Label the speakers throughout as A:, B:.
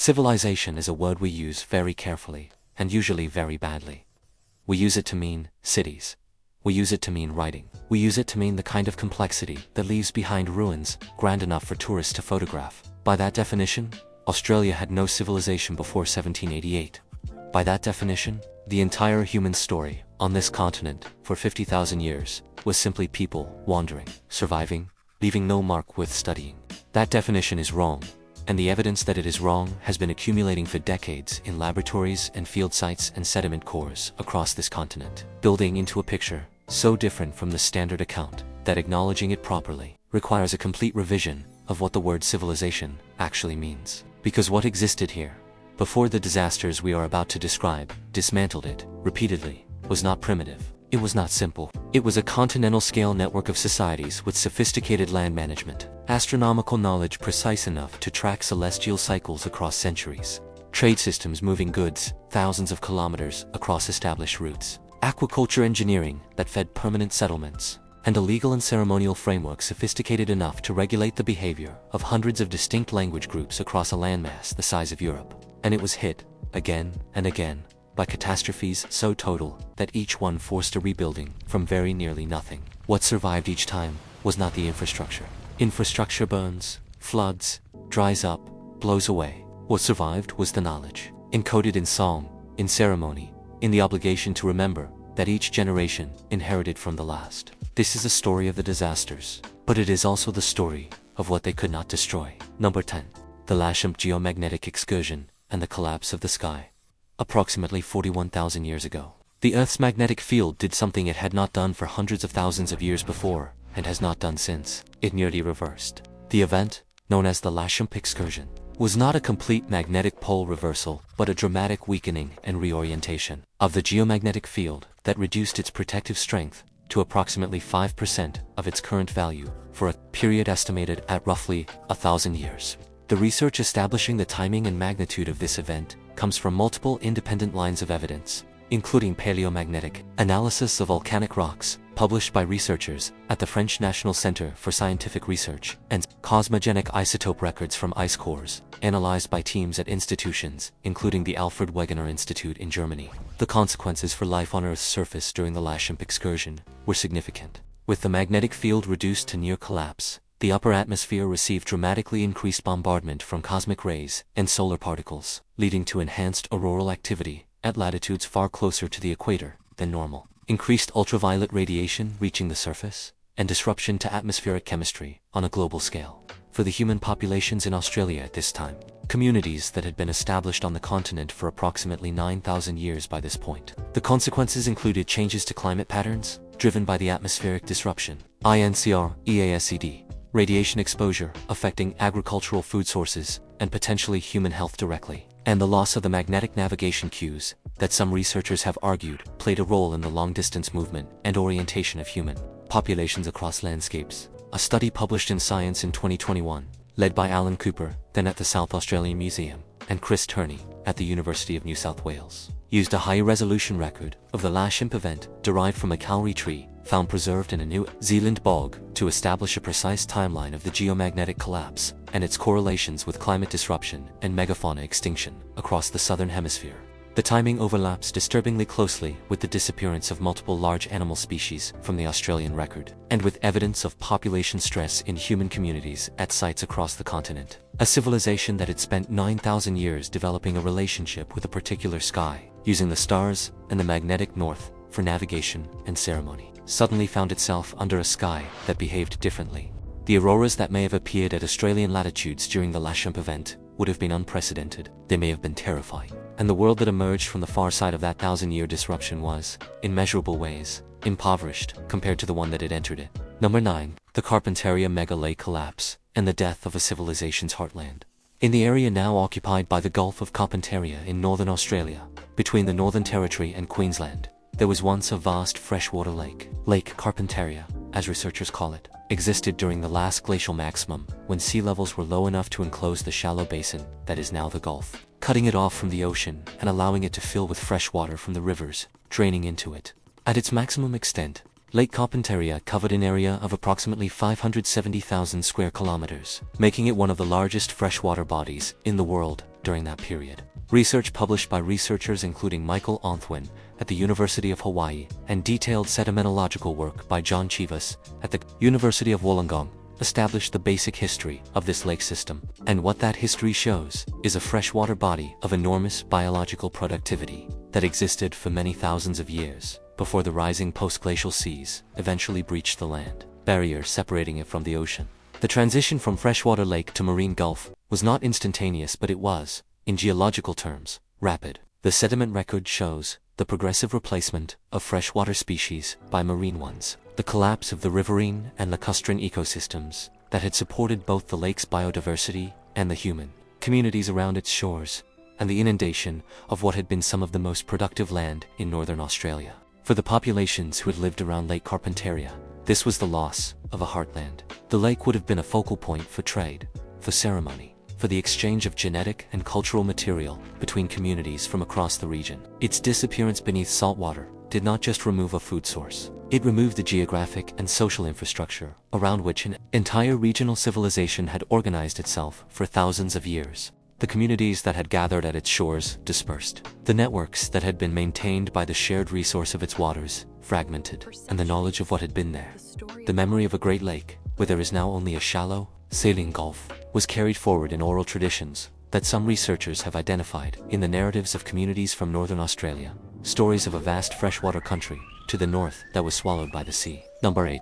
A: Civilization is a word we use very carefully, and usually very badly. We use it to mean cities. We use it to mean writing. We use it to mean the kind of complexity that leaves behind ruins grand enough for tourists to photograph. By that definition, Australia had no civilization before 1788. By that definition, the entire human story on this continent for 50,000 years was simply people wandering, surviving, leaving no mark worth studying. That definition is wrong, and the evidence that it is wrong has been accumulating for decades in laboratories and field sites and sediment cores across this continent, building into a picture so different from the standard account that acknowledging it properly requires a complete revision of what the word civilization actually means. Because what existed here, before the disasters we are about to describe dismantled it repeatedly, was not primitive. It was not simple. It was a continental-scale network of societies with sophisticated land management, astronomical knowledge precise enough to track celestial cycles across centuries, trade systems moving goods thousands of kilometers across established routes, aquaculture engineering that fed permanent settlements, and a legal and ceremonial framework sophisticated enough to regulate the behavior of hundreds of distinct language groups across a landmass the size of Europe. And it was hit, again and again, by catastrophes so total that each one forced a rebuilding from very nearly nothing. What survived each time was not the infrastructure. Infrastructure burns, floods, dries up, blows away. What survived was the knowledge, encoded in song, in ceremony, in the obligation to remember that each generation inherited from the last. This is a story of the disasters, but it is also the story of what they could not destroy. Number 10. The Lasham geomagnetic excursion and the collapse of the sky. Approximately 41,000 years ago, the Earth's magnetic field did something it had not done for hundreds of thousands of years before, and has not done since. It nearly reversed. The event, known as the Lasham excursion, was not a complete magnetic pole reversal, but a dramatic weakening and reorientation of the geomagnetic field that reduced its protective strength to approximately 5% of its current value for a period estimated at roughly 1,000 years. The research establishing the timing and magnitude of this event comes from multiple independent lines of evidence, including paleomagnetic analysis of volcanic rocks, published by researchers at the French National Center for Scientific Research, and cosmogenic isotope records from ice cores, analyzed by teams at institutions, including the Alfred Wegener Institute in Germany. The consequences for life on Earth's surface during the Lasham excursion were significant. With the magnetic field reduced to near collapse, the upper atmosphere received dramatically increased bombardment from cosmic rays and solar particles, leading to enhanced auroral activity at latitudes far closer to the equator than normal, increased ultraviolet radiation reaching the surface, and disruption to atmospheric chemistry on a global scale. For the human populations in Australia at this time, communities that had been established on the continent for approximately 9,000 years by this point, the consequences included changes to climate patterns driven by the atmospheric disruption, INCR, EASCD, radiation exposure affecting agricultural food sources and potentially human health directly, and the loss of the magnetic navigation cues that some researchers have argued played a role in the long-distance movement and orientation of human populations across landscapes. A study published in Science in 2021, led by Alan Cooper, then at the South Australian Museum, and Chris Turney at the University of New South Wales, used a high-resolution record of the Lasham event derived from a kauri tree found preserved in a New Zealand bog to establish a precise timeline of the geomagnetic collapse and its correlations with climate disruption and megafauna extinction across the southern hemisphere. The timing overlaps disturbingly closely with the disappearance of multiple large animal species from the Australian record, and with evidence of population stress in human communities at sites across the continent. A civilization that had spent 9,000 years developing a relationship with a particular sky, using the stars and the magnetic north for navigation and ceremony, suddenly found itself under a sky that behaved differently. The auroras that may have appeared at Australian latitudes during the Lasham event would have been unprecedented. They may have been terrifying. And the world that emerged from the far side of that 1,000-year disruption was, in measurable ways, impoverished compared to the one that had entered it. Number 9. The Carpentaria Mega Lake collapse and the death of a civilization's heartland. In the area now occupied by the Gulf of Carpentaria in northern Australia, between the Northern Territory and Queensland, there was once a vast freshwater lake. Lake Carpentaria, as researchers call it, existed during the last glacial maximum when sea levels were low enough to enclose the shallow basin that is now the Gulf, cutting it off from the ocean and allowing it to fill with fresh water from the rivers, draining into it. At its maximum extent, Lake Carpentaria covered an area of approximately 570,000 square kilometers, making it one of the largest freshwater bodies in the world during that period. Research published by researchers including Michael Onthwin at the University of Hawaii and detailed sedimentological work by John Chivas at the University of Wollongong established the basic history of this lake system. And what that history shows is a freshwater body of enormous biological productivity that existed for many thousands of years before the rising post-glacial seas eventually breached the land barrier separating it from the ocean. The transition from freshwater lake to marine gulf was not instantaneous, but it was, in geological terms, rapid. The sediment record shows the progressive replacement of freshwater species by marine ones, the collapse of the riverine and lacustrine ecosystems that had supported both the lake's biodiversity and the human communities around its shores, and the inundation of what had been some of the most productive land in northern Australia. For the populations who had lived around Lake Carpentaria, this was the loss of a heartland. The lake would have been a focal point for trade, for ceremony, for the exchange of genetic and cultural material between communities from across the region. Its disappearance beneath saltwater did not just remove a food source. It removed the geographic and social infrastructure around which an entire regional civilization had organized itself for thousands of years. The communities that had gathered at its shores dispersed. The networks that had been maintained by the shared resource of its waters fragmented, and the knowledge of what had been there, the memory of a great lake, where there is now only a shallow, saline gulf, was carried forward in oral traditions that some researchers have identified in the narratives of communities from northern Australia, stories of a vast freshwater country to the north that was swallowed by the sea. Number 8.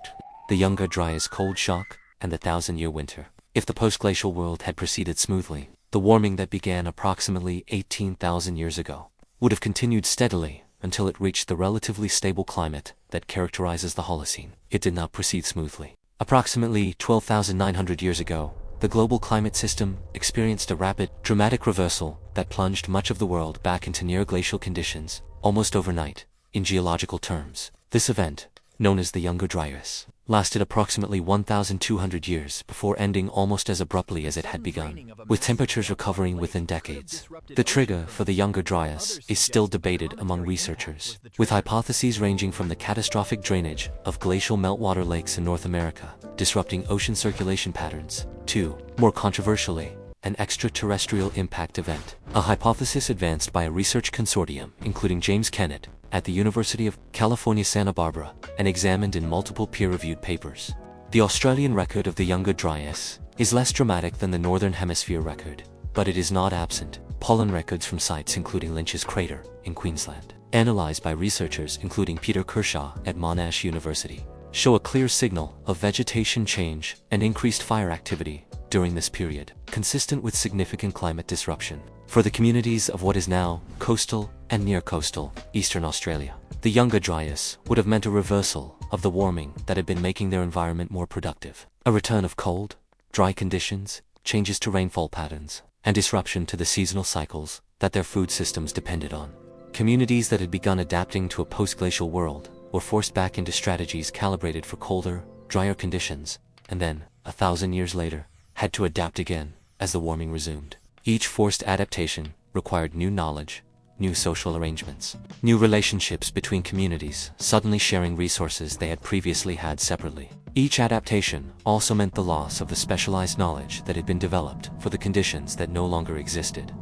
A: The Younger Dryas cold shock and the thousand-year winter. If the post-glacial world had proceeded smoothly, the warming that began approximately 18,000 years ago would have continued steadily until it reached the relatively stable climate that characterizes the Holocene. It did not proceed smoothly. Approximately 12,900 years ago, the global climate system experienced a rapid, dramatic reversal that plunged much of the world back into near-glacial conditions, almost overnight, in geological terms. This event, known as the Younger Dryas, lasted approximately 1,200 years before ending almost as abruptly as it had begun, with temperatures recovering within decades. The trigger for the Younger Dryas is still debated among researchers, with hypotheses ranging from the catastrophic drainage of glacial meltwater lakes in North America, disrupting ocean circulation patterns, to, more controversially, an extraterrestrial impact event, a hypothesis advanced by a research consortium including James Kennett at the University of California, Santa Barbara, and examined in multiple peer-reviewed papers. The Australian record of the Younger Dryas is less dramatic than the Northern Hemisphere record, but it is not absent pollen records from sites including Lynch's Crater in Queensland, analysed by researchers including Peter Kershaw at Monash University, show a clear signal of vegetation change and increased fire activity during this period, consistent with significant climate disruption. For the communities of what is now coastal and near-coastal Eastern Australia, the Younger Dryas would have meant a reversal of the warming that had been making their environment more productive, a return of cold, dry conditions, changes to rainfall patterns, and disruption to the seasonal cycles that their food systems depended on. Communities that had begun adapting to a post-glacial world were forced back into strategies calibrated for colder, drier conditions, and then, 1,000 years later, had to adapt again as the warming resumed. Each forced adaptation required new knowledge, new social arrangements, new relationships between communities suddenly sharing resources they had previously had separately. Each adaptation also meant the loss of the specialized knowledge that had been developed for the conditions that no longer existed.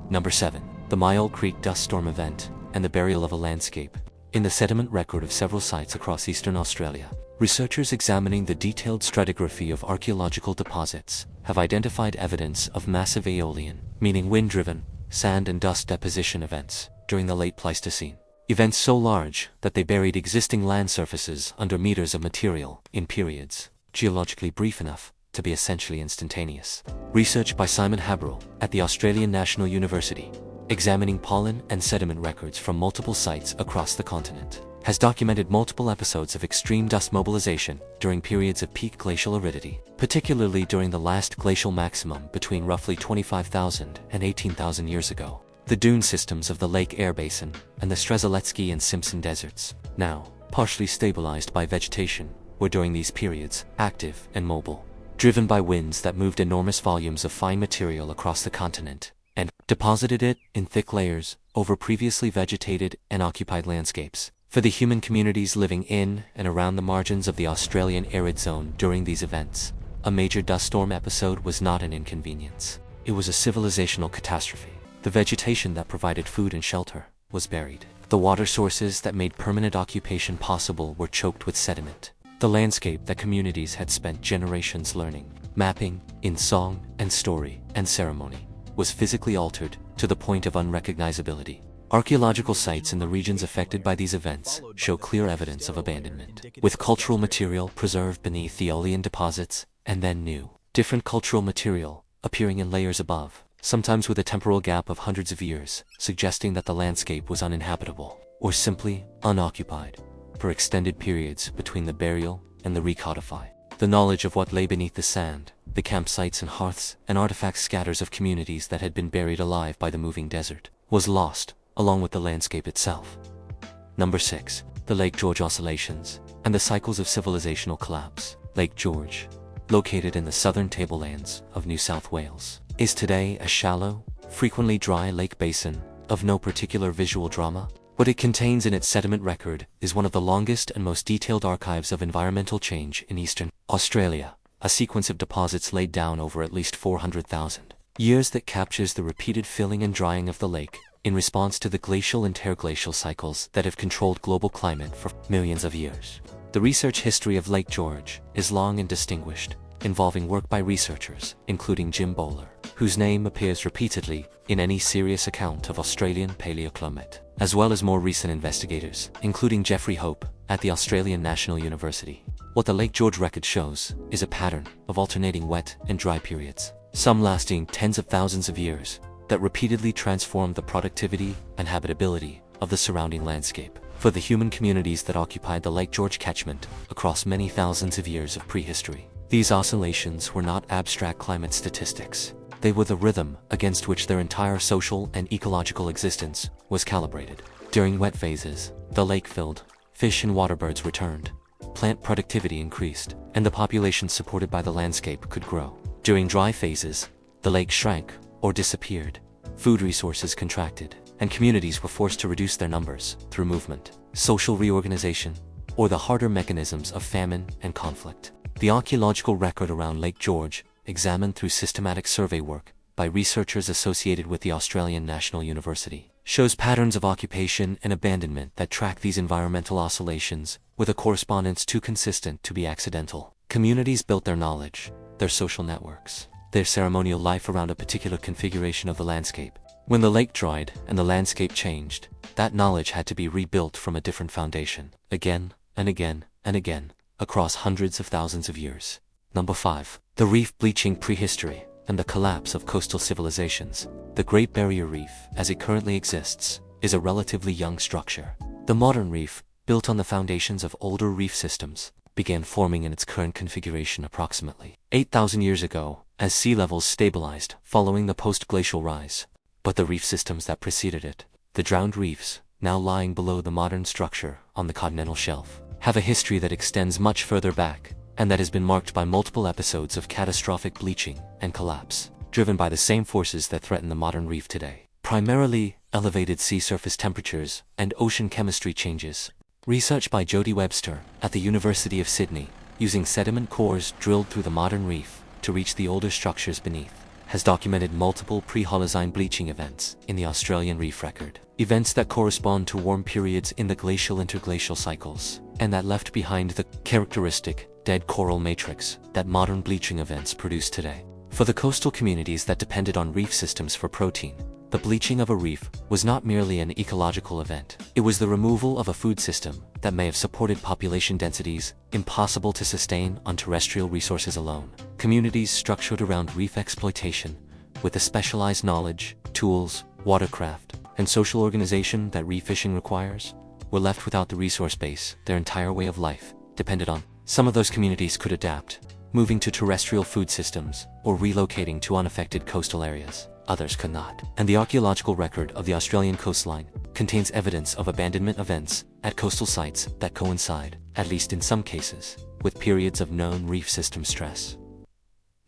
A: Number 7. The Myall Creek dust storm event and the burial of a landscape. In the sediment record of several sites across eastern Australia, researchers examining the detailed stratigraphy of archaeological deposits have identified evidence of massive aeolian, meaning wind-driven, sand and dust deposition events during the late Pleistocene. Events so large that they buried existing land surfaces under meters of material in periods geologically brief enough to be essentially instantaneous. Research by Simon Haberl at the Australian National University, examining pollen and sediment records from multiple sites across the continent, has documented multiple episodes of extreme dust mobilization during periods of peak glacial aridity, particularly during the last glacial maximum between roughly 25,000 and 18,000 years ago. The dune systems of the Lake Eyre Basin and the Strzelecki and Simpson deserts, now partially stabilized by vegetation, were during these periods active and mobile, driven by winds that moved enormous volumes of fine material across the continent and deposited it in thick layers over previously vegetated and occupied landscapes. For the human communities living in and around the margins of the Australian arid zone during these events, a major dust storm episode was not an inconvenience. It was a civilizational catastrophe. The vegetation that provided food and shelter was buried. The water sources that made permanent occupation possible were choked with sediment. The landscape that communities had spent generations learning, mapping, in song and story and ceremony, was physically altered to the point of unrecognizability. Archaeological sites in the regions affected by these events show clear evidence of abandonment, with cultural material preserved beneath the Aeolian deposits and then new, different cultural material appearing in layers above, sometimes with a temporal gap of hundreds of years, suggesting that the landscape was uninhabitable, or simply unoccupied, for extended periods between the burial and the recodify. The knowledge of what lay beneath the sand, the campsites and hearths and artifact scatters of communities that had been buried alive by the moving desert, was lost, along with the landscape itself. Number 6. The Lake George Oscillations and the Cycles of Civilizational Collapse. Lake George, located in the southern tablelands of New South Wales, is today a shallow, frequently dry lake basin of no particular visual drama. What it contains in its sediment record is one of the longest and most detailed archives of environmental change in eastern Australia, a sequence of deposits laid down over at least 400,000 years that captures the repeated filling and drying of the lake in response to the glacial and interglacial cycles that have controlled global climate for millions of years. The research history of Lake George is long and distinguished, involving work by researchers, including Jim Bowler, whose name appears repeatedly in any serious account of Australian paleoclimate, as well as more recent investigators, including Geoffrey Hope at the Australian National University. What the Lake George record shows is a pattern of alternating wet and dry periods, some lasting tens of thousands of years, that repeatedly transformed the productivity and habitability of the surrounding landscape. For the human communities that occupied the Lake George catchment across many thousands of years of prehistory, these oscillations were not abstract climate statistics. They were the rhythm against which their entire social and ecological existence was calibrated. During wet phases, the lake filled, fish and waterbirds returned, plant productivity increased, and the population supported by the landscape could grow. During dry phases, the lake shrank or disappeared, food resources contracted, and communities were forced to reduce their numbers through movement, social reorganization, or the harder mechanisms of famine and conflict. The archaeological record around Lake George, examined through systematic survey work by researchers associated with the Australian National University, shows patterns of occupation and abandonment that track these environmental oscillations with a correspondence too consistent to be accidental. Communities built their knowledge, their social networks, their ceremonial life around a particular configuration of the landscape. When the lake dried and the landscape changed, that knowledge had to be rebuilt from a different foundation, again and again and again, across hundreds of thousands of years. Number 5. The reef bleaching prehistory and the collapse of coastal civilizations. The Great Barrier Reef, as it currently exists, is a relatively young structure. The modern reef, built on the foundations of older reef systems, began forming in its current configuration approximately 8,000 years ago, as sea levels stabilized following the post-glacial rise. But the reef systems that preceded it, the drowned reefs, now lying below the modern structure on the continental shelf, have a history that extends much further back, and that has been marked by multiple episodes of catastrophic bleaching and collapse, driven by the same forces that threaten the modern reef today. Primarily, elevated sea surface temperatures and ocean chemistry changes. Research by Jodie Webster at the University of Sydney, using sediment cores drilled through the modern reef to reach the older structures beneath, has documented multiple pre-Holocene bleaching events in the Australian reef record. Events that correspond to warm periods in the glacial interglacial cycles, and that left behind the characteristic dead coral matrix that modern bleaching events produce today. For the coastal communities that depended on reef systems for protein, the bleaching of a reef was not merely an ecological event. It was the removal of a food system that may have supported population densities impossible to sustain on terrestrial resources alone. Communities structured around reef exploitation, with the specialized knowledge, tools, watercraft, and social organization that reef fishing requires, were left without the resource base their entire way of life depended on. Some of those communities could adapt, moving to terrestrial food systems or relocating to unaffected coastal areas. Others could not. And the archaeological record of the Australian coastline contains evidence of abandonment events at coastal sites that coincide, at least in some cases, with periods of known reef system stress.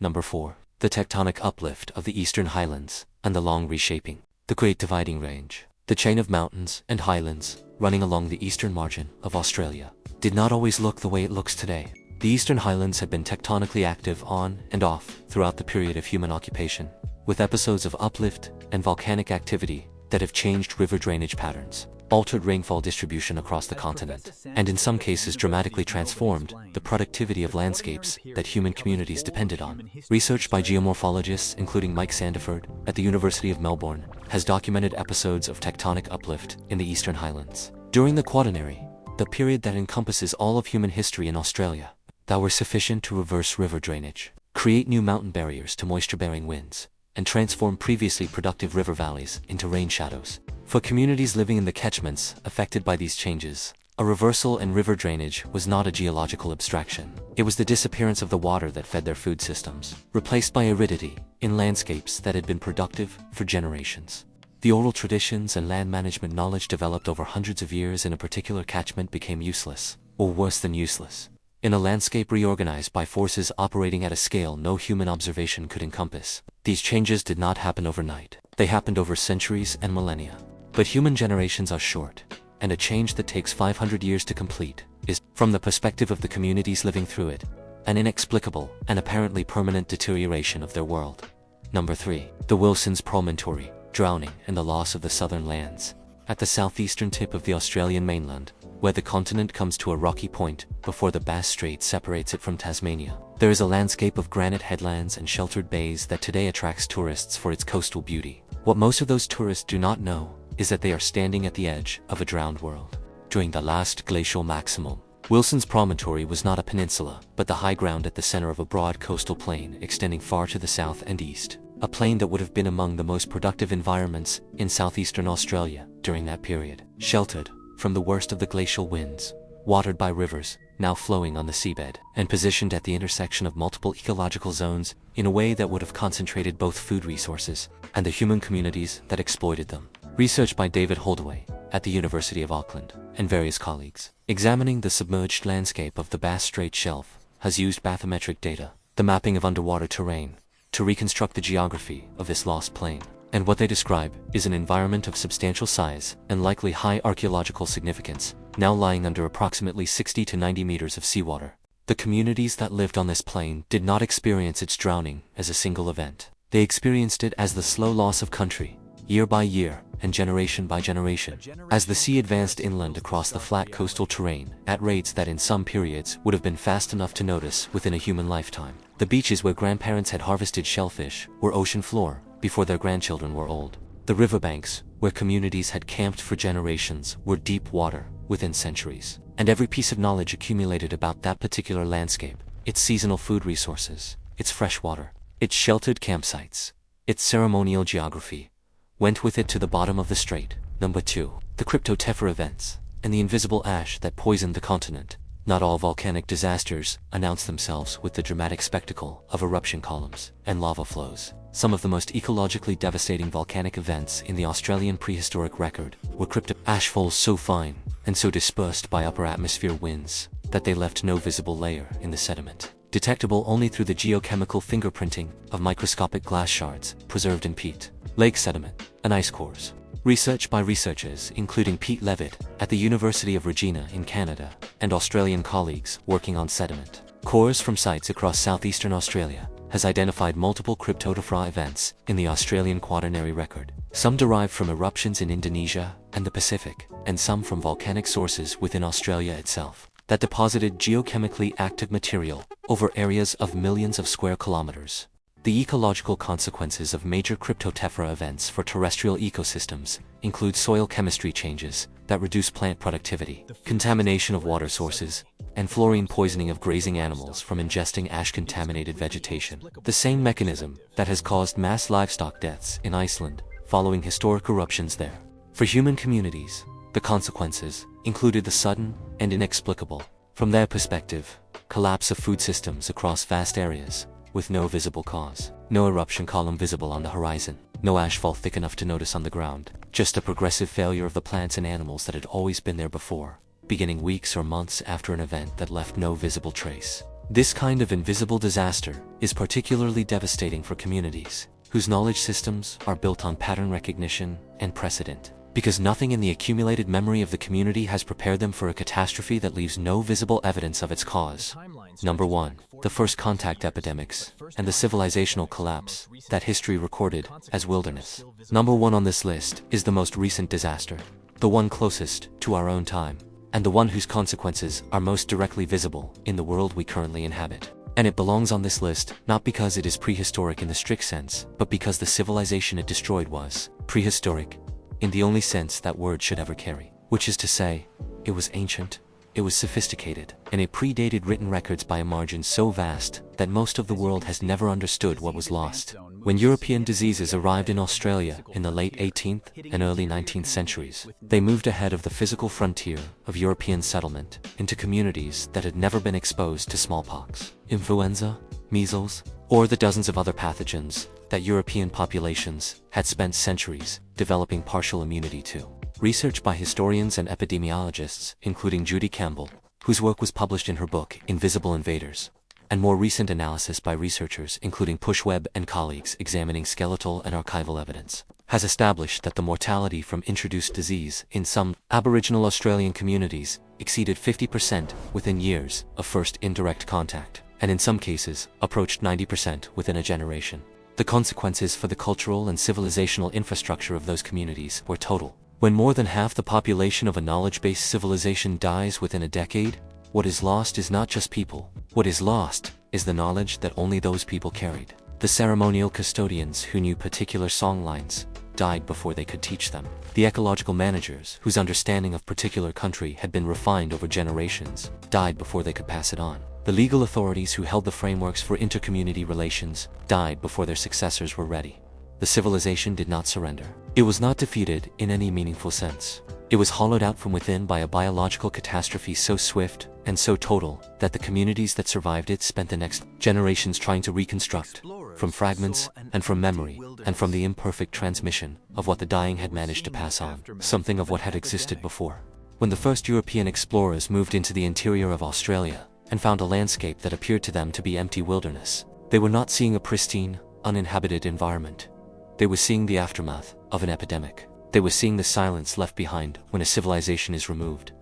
A: Number 4. The tectonic uplift of the Eastern Highlands and the long reshaping. The Great Dividing Range, the chain of mountains and highlands running along the eastern margin of Australia, did not always look the way it looks today. The Eastern Highlands had been tectonically active on and off throughout the period of human occupation, with episodes of uplift and volcanic activity that have changed river drainage patterns, altered rainfall distribution across the continent, and in some cases dramatically transformed the productivity of landscapes that human communities depended on. Research by geomorphologists, including Mike Sandiford at the University of Melbourne, has documented episodes of tectonic uplift in the Eastern Highlands. During the Quaternary, the period that encompasses all of human history in Australia, that were sufficient to reverse river drainage, create new mountain barriers to moisture-bearing winds, and transform previously productive river valleys into rain shadows. For communities living in the catchments affected by these changes, a reversal in river drainage was not a geological abstraction. It was the disappearance of the water that fed their food systems, replaced by aridity in landscapes that had been productive for generations. The oral traditions and land management knowledge developed over hundreds of years in a particular catchment became useless, or worse than useless, in a landscape reorganized by forces operating at a scale no human observation could encompass. These changes did not happen overnight. They happened over centuries and millennia. But human generations are short, and a change that takes 500 years to complete is, from the perspective of the communities living through it, an inexplicable and apparently permanent deterioration of their world. Number 3. The Wilson's Promontory, drowning and the loss of the southern lands. At the southeastern tip of the Australian mainland, where the continent comes to a rocky point before the Bass Strait separates it from Tasmania, there is a landscape of granite headlands and sheltered bays that today attracts tourists for its coastal beauty. What most of those tourists do not know is that they are standing at the edge of a drowned world. During the last glacial maximum, Wilson's Promontory was not a peninsula, but the high ground at the center of a broad coastal plain extending far to the south and east, a plain that would have been among the most productive environments in southeastern Australia during that period, sheltered from the worst of the glacial winds, watered by rivers now flowing on the seabed, and positioned at the intersection of multiple ecological zones in a way that would have concentrated both food resources and the human communities that exploited them. Research by David Holdaway at the University of Auckland and various colleagues, examining the submerged landscape of the Bass Strait Shelf, has used bathymetric data, the mapping of underwater terrain, to reconstruct the geography of this lost plain. And what they describe is an environment of substantial size and likely high archaeological significance, now lying under approximately 60 to 90 meters of seawater. The communities that lived on this plain did not experience its drowning as a single event. They experienced it as the slow loss of country, year by year and generation by generation, as the sea advanced inland across the flat coastal terrain at rates that in some periods would have been fast enough to notice within a human lifetime. The beaches where grandparents had harvested shellfish were ocean floor before their grandchildren were old. The riverbanks, where communities had camped for generations, were deep water within centuries. And every piece of knowledge accumulated about that particular landscape, its seasonal food resources, its fresh water, its sheltered campsites, its ceremonial geography, went with it to the bottom of the strait. Number 2. The Cryptotephra events, and the invisible ash that poisoned the continent. Not all volcanic disasters announce themselves with the dramatic spectacle of eruption columns and lava flows. Some of the most ecologically devastating volcanic events in the Australian prehistoric record were ash falls so fine and so dispersed by upper atmosphere winds that they left no visible layer in the sediment, detectable only through the geochemical fingerprinting of microscopic glass shards preserved in peat, lake sediment, and ice cores. Research by researchers including Pete Levitt at the University of Regina in Canada and Australian colleagues working on sediment cores from sites across southeastern Australia has identified multiple Cryptotephra events in the Australian Quaternary record, some derived from eruptions in Indonesia and the Pacific, and some from volcanic sources within Australia itself, that deposited geochemically active material over areas of millions of square kilometers. The ecological consequences of major Cryptotephra events for terrestrial ecosystems include soil chemistry changes that reduce plant productivity, contamination of water sources, and fluorine poisoning of grazing animals from ingesting ash-contaminated vegetation, the same mechanism that has caused mass livestock deaths in Iceland following historic eruptions there. For human communities, the consequences included the sudden and inexplicable, from their perspective, collapse of food systems across vast areas, with no visible cause, no eruption column visible on the horizon, no ashfall thick enough to notice on the ground, just a progressive failure of the plants and animals that had always been there before, beginning weeks or months after an event that left no visible trace. This kind of invisible disaster is particularly devastating for communities whose knowledge systems are built on pattern recognition and precedent. Because nothing in the accumulated memory of the community has prepared them for a catastrophe that leaves no visible evidence of its cause. Number 1. The first contact epidemics, and the civilizational collapse that history recorded as wilderness. Number 1 on this list is the most recent disaster, the one closest to our own time, and the one whose consequences are most directly visible in the world we currently inhabit. And it belongs on this list not because it is prehistoric in the strict sense, but because the civilization it destroyed was prehistoric, in the only sense that word should ever carry, which is to say, it was ancient, it was sophisticated, and it predated written records by a margin so vast that most of the world has never understood what was lost. When European diseases arrived in Australia in the late 18th and early 19th centuries, they moved ahead of the physical frontier of European settlement into communities that had never been exposed to smallpox, influenza, measles, or the dozens of other pathogens that European populations had spent centuries developing partial immunity to. Research by historians and epidemiologists, including Judy Campbell, whose work was published in her book Invisible Invaders, and more recent analysis by researchers including Pushweb and colleagues examining skeletal and archival evidence, has established that the mortality from introduced disease in some Aboriginal Australian communities exceeded 50% within years of first indirect contact, and in some cases approached 90% within a generation. The consequences for the cultural and civilizational infrastructure of those communities were total. When more than half the population of a knowledge-based civilization dies within a decade, what is lost is not just people. What is lost is the knowledge that only those people carried. The ceremonial custodians who knew particular song lines died before they could teach them. The ecological managers whose understanding of particular country had been refined over generations died before they could pass it on. The legal authorities who held the frameworks for intercommunity relations died before their successors were ready. The civilization did not surrender. It was not defeated in any meaningful sense. It was hollowed out from within by a biological catastrophe so swift and so total that the communities that survived it spent the next generations trying to reconstruct, from fragments and from memory and from the imperfect transmission of what the dying had managed to pass on, something of what had existed before. When the first European explorers moved into the interior of Australia and found a landscape that appeared to them to be empty wilderness, they were not seeing a pristine, uninhabited environment. They were seeing the aftermath of an epidemic. They were seeing the silence left behind when a civilization is removed,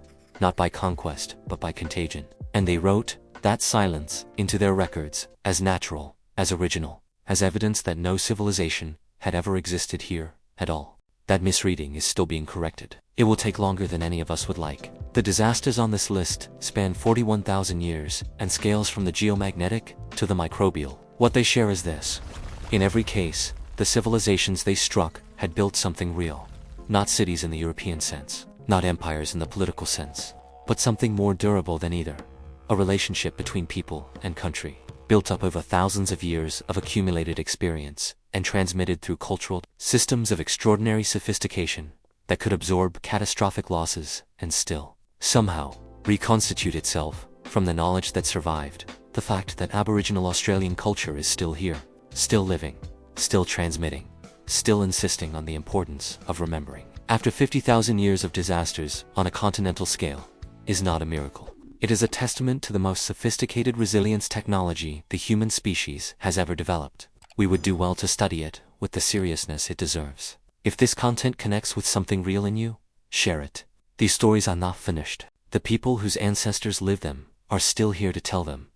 A: not by conquest, but by contagion. And they wrote that silence into their records as natural, as original, as evidence that no civilization had ever existed here at all. That misreading is still being corrected. It will take longer than any of us would like. The disasters on this list span 41,000 years and scales from the geomagnetic to the microbial. What they share is this. In every case, the civilizations they struck had built something real. Not cities in the European sense, not empires in the political sense, but something more durable than either. A relationship between people and country, built up over thousands of years of accumulated experience and transmitted through cultural systems of extraordinary sophistication that could absorb catastrophic losses and still, somehow, reconstitute itself from the knowledge that survived, the fact that Aboriginal Australian culture is still here, still living, still transmitting, still insisting on the importance of remembering. After 50,000 years of disasters on a continental scale, is not a miracle. It is a testament to the most sophisticated resilience technology the human species has ever developed. We would do well to study it with the seriousness it deserves. If this content connects with something real in you, share it. These stories are not finished. The people whose ancestors lived them are still here to tell them,